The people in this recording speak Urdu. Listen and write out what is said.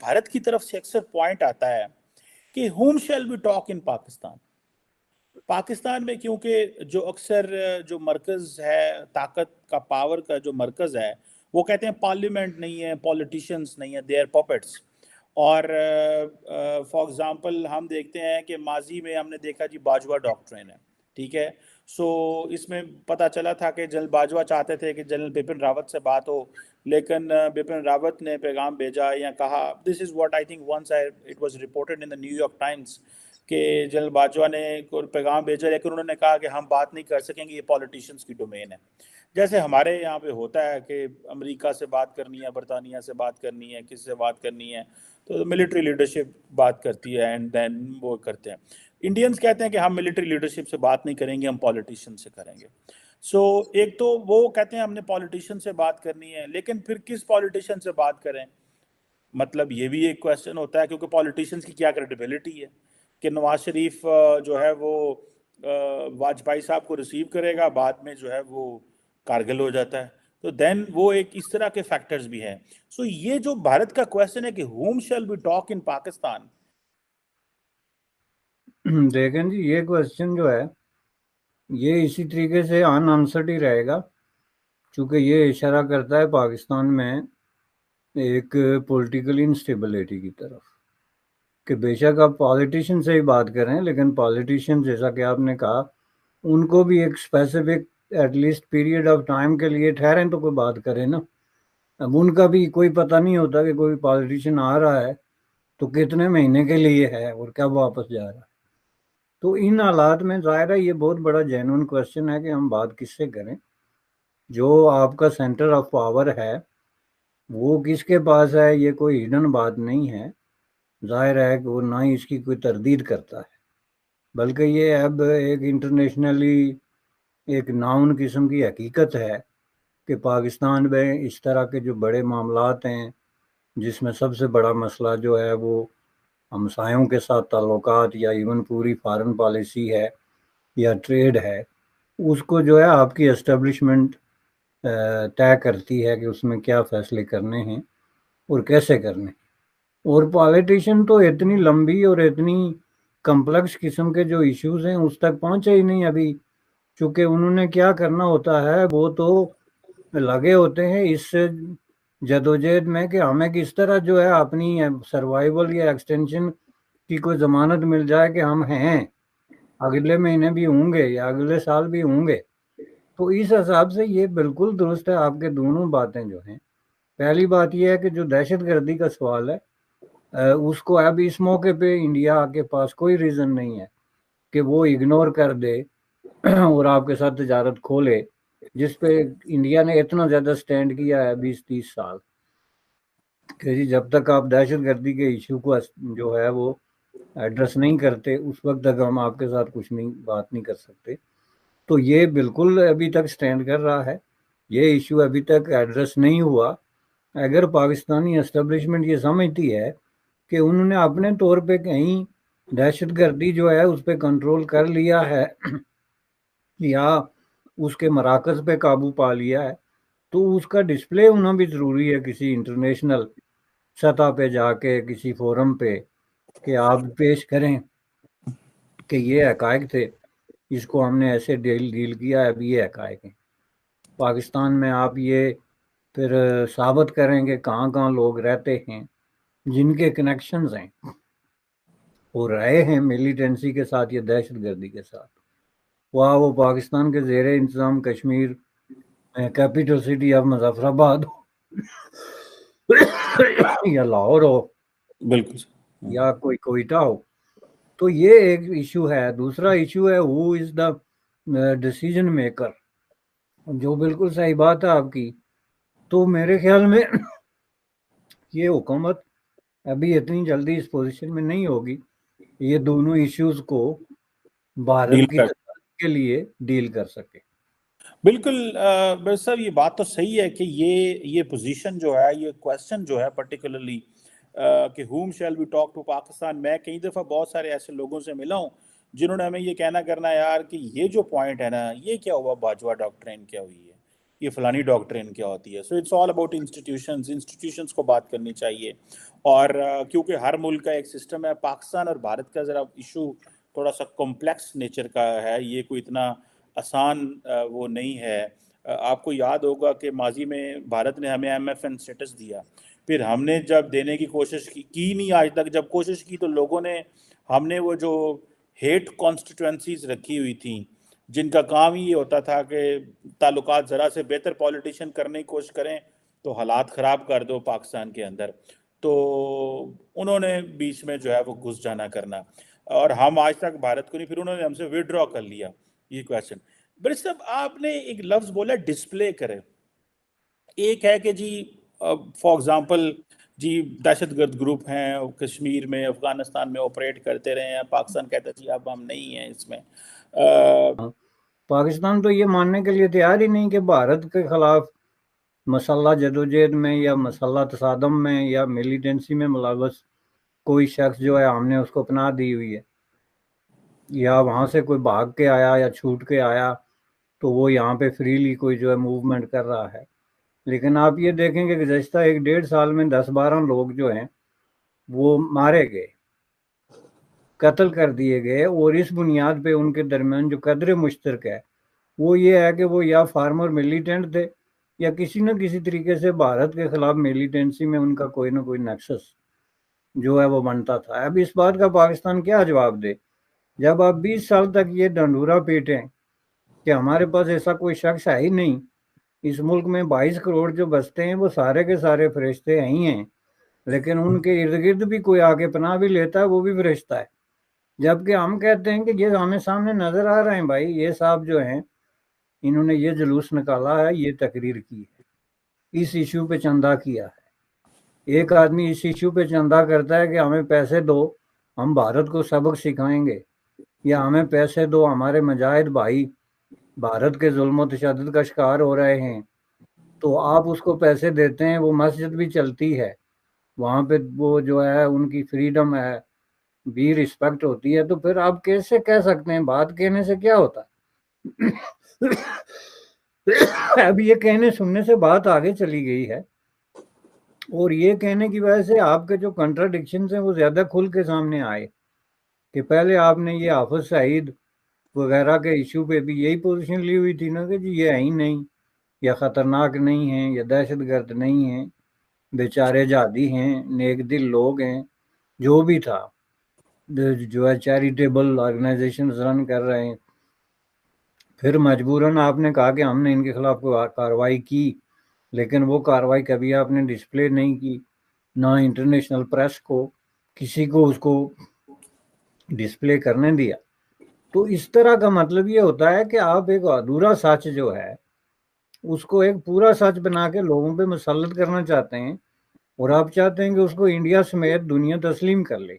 بھارت کی طرف سے اکثر پوائنٹ آتا ہے کہ whom shall we talk in Pakistan. Pakistan میں کیونکہ جو اکثر جو مرکز ہے طاقت کا، پاور کا جو مرکز ہے، وہ کہتے ہیں پارلیمنٹ نہیں ہے، پولیٹیشنز نہیں ہے، دے آر پپٹس. اور فار ایگزامپل ہم دیکھتے ہیں کہ ماضی میں ہم نے دیکھا جی باجوہ ڈاکٹرین ہے، ٹھیک ہے. سو اس میں پتہ چلا تھا کہ جنرل باجوہ چاہتے تھے کہ جنرل بپن راوت سے بات ہو، لیکن بپن راوت نے پیغام بھیجا یا کہا، this is what I think once it was reported in the New York Times, کہ جنرل باجوہ نے پیغام بھیجا لیکن انہوں نے کہا کہ ہم بات نہیں کر سکیں گے، یہ پولیٹیشنز کی ڈومین ہے. جیسے ہمارے یہاں پہ ہوتا ہے کہ امریکہ سے بات کرنی ہے، برطانیہ سے بات کرنی ہے، کس سے بات کرنی ہے تو ملٹری لیڈرشپ بات کرتی ہے اینڈ دین وہ کرتے ہیں. انڈینز کہتے ہیں کہ ہم ملٹری لیڈرشپ سے بات نہیں کریں گے، ہم پولیٹیشن سے کریں گے. سو ایک تو وہ کہتے ہیں ہم نے پولیٹیشن سے بات کرنی ہے، لیکن پھر کس پولیٹیشن سے بات کریں؟ مطلب یہ بھی ایک کویسچن ہوتا ہے، کیونکہ پولیٹیشنز کی کیا کریڈیبلٹی ہے کہ نواز شریف جو ہے وہ واجپئی صاحب کو ریسیو کرے گا، بعد میں جو ہے وہ کارگل ہو جاتا ہے. تو دین وہ ایک اس طرح کے فیکٹرز بھی ہیں. سو یہ جو بھارت کا کویسچن ہے کہ whom shall we talk in Pakistan. دیکھیں جی، یہ کویسچن جو ہے یہ اسی طریقے سے ان آنسرڈ ہی رہے گا، چونکہ یہ اشارہ کرتا ہے پاکستان میں ایک پولیٹیکل انسٹیبلٹی کی طرف، کہ بے شک آپ پالیٹیشین سے ہی بات کریں، لیکن پالیٹیشین جیسا کہ آپ نے کہا ان کو بھی ایک specific at least period of time کے لیے ٹھہریں تو کوئی بات کرے نا. اب ان کا بھی کوئی پتہ نہیں ہوتا کہ کوئی پالیٹیشین آ رہا ہے تو کتنے مہینے کے لیے ہے اور کب واپس جا رہا ہے. تو ان حالات میں ظاہر ہے یہ بہت بڑا جینوئن کویسچن ہے کہ ہم بات کس سے کریں. جو آپ کا سینٹر آف پاور ہے وہ کس کے پاس ہے، یہ کوئی ہڈن بات نہیں ہے. ظاہر ہے کہ وہ نہ ہی اس کی کوئی تردید کرتا ہے، بلکہ یہ اب ایک انٹرنیشنلی ایک ناؤن قسم کی حقیقت ہے کہ پاکستان میں اس طرح کے جو بڑے معاملات ہیں، جس میں سب سے بڑا مسئلہ جو ہے وہ ہمسایوں کے ساتھ تعلقات یا ایون پوری فارن پالیسی ہے یا ٹریڈ ہے، اس کو جو ہے آپ کی اسٹیبلشمنٹ طے کرتی ہے کہ اس میں کیا فیصلے کرنے ہیں اور کیسے کرنے ہیں. اور پالیٹیشین تو اتنی لمبی اور اتنی کمپلیکس قسم کے جو ایشوز ہیں اس تک پہنچے ہی نہیں ابھی، چونکہ انہوں نے کیا کرنا ہوتا ہے وہ تو لگے ہوتے ہیں اس جدوجہد میں کہ ہمیں کس طرح جو ہے اپنی سروائیول یا ایکسٹینشن کی کوئی ضمانت مل جائے کہ ہم ہیں، اگلے مہینے بھی ہوں گے یا اگلے سال بھی ہوں گے. تو اس حساب سے یہ بالکل درست ہے آپ کے دونوں باتیں جو ہیں. پہلی بات یہ ہے کہ جو دہشت گردی کا سوال ہے اس کو اب اس موقع پہ انڈیا کے پاس کوئی ریزن نہیں ہے کہ وہ اگنور کر دے اور آپ کے ساتھ تجارت کھولے، جس پہ انڈیا نے اتنا زیادہ سٹینڈ کیا ہے 20-30 سال کہ جی جب تک آپ دہشت گردی کے ایشو کو جو ہے وہ ایڈریس نہیں کرتے اس وقت تک ہم آپ کے ساتھ کچھ نہیں بات نہیں کر سکتے. تو یہ بالکل ابھی تک سٹینڈ کر رہا ہے، یہ ایشو ابھی تک ایڈریس نہیں ہوا. اگر پاکستانی اسٹیبلشمنٹ یہ سمجھتی ہے کہ انہوں نے اپنے طور پہ کہیں دہشت گردی جو ہے اس پہ کنٹرول کر لیا ہے یا اس کے مراکز پہ قابو پا لیا ہے، تو اس کا ڈسپلے ہونا بھی ضروری ہے کسی انٹرنیشنل سطح پہ جا کے کسی فورم پہ، کہ آپ پیش کریں کہ یہ حقائق تھے، اس کو ہم نے ایسے ڈیل کیا ہے، اب یہ حقائق ہیں. پاکستان میں آپ یہ پھر ثابت کریں کہ کہاں کہاں لوگ رہتے ہیں جن کے کنیکشنز ہیں اور رہے ہیں ملیٹنسی کے ساتھ یا دہشت گردی کے ساتھ. وہ پاکستان کے زیر انتظام Kashmir capital city of Muzaffar آباد یا لاہور ہو بالکل یا کوئی کوئٹہ ہو، تو یہ ایک ایشو ہے. دوسرا ایشو ہے ہو از دا ڈیسیجن میکر، جو بالکل صحیح بات ہے آپ کی. تو میرے خیال میں یہ حکومت ابھی اتنی جلدی اس پوزیشن میں نہیں ہوگی، یہ دونوں ایشوز کو بھارت کی طرف کے لیے ڈیل کر سکے. بالکل صاحب یہ بات تو صحیح ہے کہ یہ پوزیشن جو ہے، یہ کویسچن جو ہے پرٹیکولرلی کہ whom shall we talk to Pakistan, میں کئی دفعہ بہت سارے ایسے لوگوں سے ملا ہوں جنہوں نے ہمیں یہ کہنا کرنا یار کہ یہ جو پوائنٹ ہے نا، یہ کیا ہوا باجوہ ڈاکٹرین کیا ہوئی ہے، یہ فلانی ڈاکٹرین کیا ہوتی ہے. So it's all about institutions کو بات کرنی چاہیے. اور کیونکہ ہر ملک کا ایک سسٹم ہے. پاکستان اور بھارت کا ذرا ایشو تھوڑا سا کمپلیکس نیچر کا ہے, یہ کوئی اتنا آسان وہ نہیں ہے. آپ کو یاد ہوگا کہ ماضی میں بھارت نے ہمیں MFN اسٹیٹس دیا, پھر ہم نے جب دینے کی کوشش کی نہیں آج تک, جب کوشش کی تو لوگوں نے, ہم نے وہ جو ہیٹ کانسٹیٹوینسیز رکھی ہوئی تھیں جن کا کام ہی یہ ہوتا تھا کہ تعلقات ذرا سے بہتر پولیٹیشین کرنے کی کوشش کریں تو حالات خراب کر دو پاکستان کے اندر, تو انہوں نے بیچ میں جو ہے وہ گھس جانا کرنا, اور ہم آج تک بھارت کو نہیں, پھر انہوں نے ہم سے وڈرا کر لیا. یہ کویشچن بڑے صاحب آپ نے ایک لفظ بولا ڈسپلے کرے. ایک ہے کہ جی فار ایگزامپل جی دہشت گرد گروپ ہیں کشمیر میں افغانستان میں آپریٹ کرتے رہے ہیں, پاکستان کہتا ہے جی اب ہم نہیں ہیں اس میں. پاکستان تو یہ ماننے کے لیے تیار ہی نہیں کہ بھارت کے خلاف مسلح جدوجہد میں یا مسلح تصادم میں یا ملیٹنسی میں ملوث کوئی شخص جو ہے ہم نے اس کو پناہ دی ہوئی ہے, یا وہاں سے کوئی بھاگ کے آیا یا چھوٹ کے آیا تو وہ یہاں پہ فریلی کوئی جو ہے موومنٹ کر رہا ہے. لیکن آپ یہ دیکھیں کہ گزشتہ 1-1.5 سال میں 10-12 لوگ جو ہیں وہ مارے گئے, قتل کر دیے گئے, اور اس بنیاد پہ ان کے درمیان جو قدر مشترک ہے وہ یہ ہے کہ وہ یا فارمر ملیٹنٹ تھے یا کسی نہ کسی طریقے سے بھارت کے خلاف ملیٹنسی میں ان کا کوئی نہ کوئی نیکسس جو ہے وہ بنتا تھا. اب اس بات کا پاکستان کیا جواب دے جب آپ 20 سال تک یہ ڈنڈورا پیٹیں کہ ہمارے پاس ایسا کوئی شخص ہے ہی نہیں, اس ملک میں 22 کروڑ جو بستے ہیں وہ سارے کے سارے فرشتے ہی ہیں, لیکن ان کے ارد گرد بھی کوئی آ کے پناہ بھی لیتا ہے وہ بھی فرشتہ ہے. جبکہ ہم کہتے ہیں کہ یہ ہمیں سامنے نظر آ رہے ہیں بھائی, یہ صاحب جو ہیں انہوں نے یہ جلوس نکالا ہے, یہ تقریر کی ہے, اس ایشو پہ چندہ کیا ہے. ایک آدمی اس ایشو پہ چندہ کرتا ہے کہ ہمیں پیسے دو ہم بھارت کو سبق سکھائیں گے, یا ہمیں پیسے دو ہمارے مجاہد بھائی بھارت کے ظلم و تشدد کا شکار ہو رہے ہیں, تو آپ اس کو پیسے دیتے ہیں, وہ مسجد بھی چلتی ہے وہاں پہ, وہ جو ہے ان کی فریڈم ہے, بھی رسپیکٹ ہوتی ہے, تو پھر آپ کیسے کہہ سکتے ہیں, بات کہنے سے کیا ہوتا ہے. اب یہ کہنے سننے سے بات آگے چلی گئی ہے, اور یہ کہنے کی وجہ سے آپ کے جو کنٹراڈکشنز ہیں وہ زیادہ کھل کے سامنے آئے کہ پہلے آپ نے یہ حافظ سعید وغیرہ کے ایشو پہ بھی یہی پوزیشن لی ہوئی تھی نا کہ جی یہ ہے ہی نہیں, یا خطرناک نہیں ہیں, یا دہشت گرد نہیں ہیں, بیچارے جہادی ہیں, نیک دل لوگ ہیں, جو بھی تھا جو ہے چیریٹیبل آرگنائزیشنز رن کر رہے ہیں. پھر مجبوراً آپ نے کہا کہ ہم نے ان کے خلاف کوئی کارروائی کی, لیکن وہ کارروائی کبھی آپ نے ڈسپلے نہیں کی, نہ انٹرنیشنل پریس کو کسی کو اس کو ڈسپلے کرنے دیا. تو اس طرح کا مطلب یہ ہوتا ہے کہ آپ ایک ادھورا سچ جو ہے اس کو ایک پورا سچ بنا کے لوگوں پہ مسلط کرنا چاہتے ہیں, اور آپ چاہتے ہیں کہ اس کو انڈیا سمیت دنیا تسلیم کر لے.